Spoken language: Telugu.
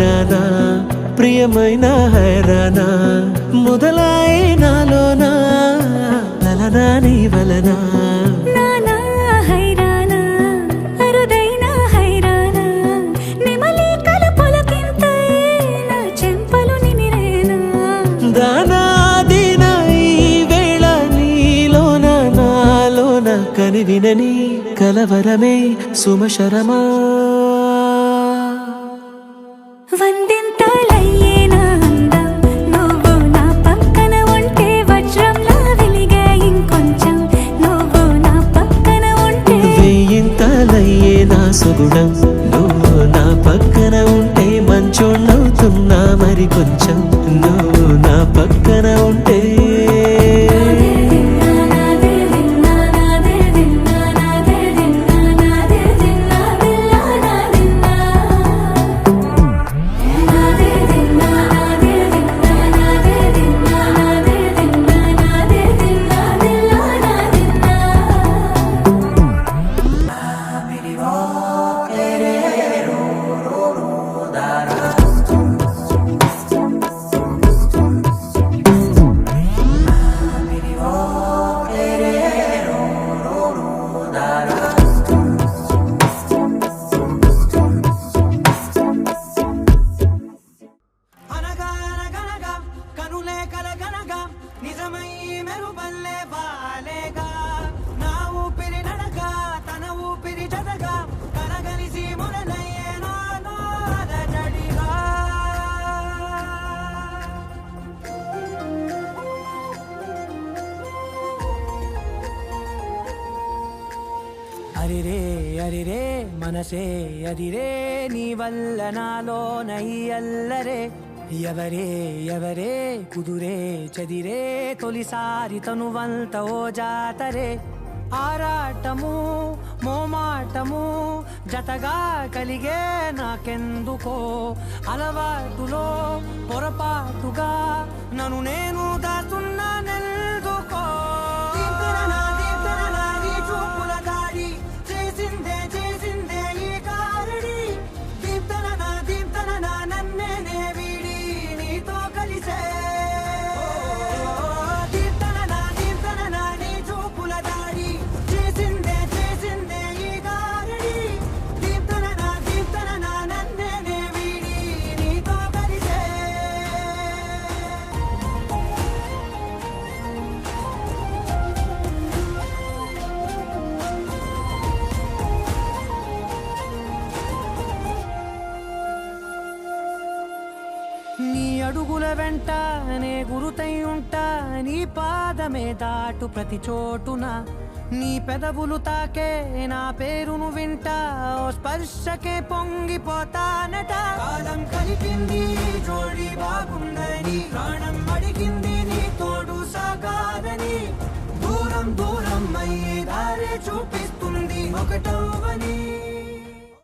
హైరానా ప్రియమైన హైరానా మొదలాయి నాలోనా లలనా నీ వలనా కని వినని కలవరమే సుమశరమా వందింతలయ్యేనా అందం నువ్వు నా పక్కన ఉంటే వజ్రంలా వెలిగే ఇంకొంచెం నువ్వు నా పక్కన ఉంటే వెయ్యింతలయ్యేనా సుగుణం నువ్వు నా పక్కన ఉంటే మంచోళ్ళవుతున్నా మరి కొంచెం నువ్వు నా పక్కన ఉంటే అరిరే అరిరే మనసే అరిరే నీ వల్ల నాలో నయ్యల్లరే ఎవరే ఎవరే కుదురే చదిరే తొలిసారి తనువంత ఓ జాతరే ఆరాటము మోమాటము జతగా కలిగే నాకెందుకో అలవాటులో పొరపాటుగా నన్ను నేను దాస్తున్నానెందుకో నీ అడుగుల వెంట నే గురుతై ఉంటా నీ పాదమే దాటు ప్రతి చోటున నీ పెదవులు తాకే నా పేరును వింటా ఓ స్పర్శకే పొంగిపోతానట కాలం కలిపింది జోడి బాగుందని ప్రాణం అడిగింది నీ తోడు సాగాలని దూరం దూరం అయ్యి దారే చూపిస్తుంది ఒకటవని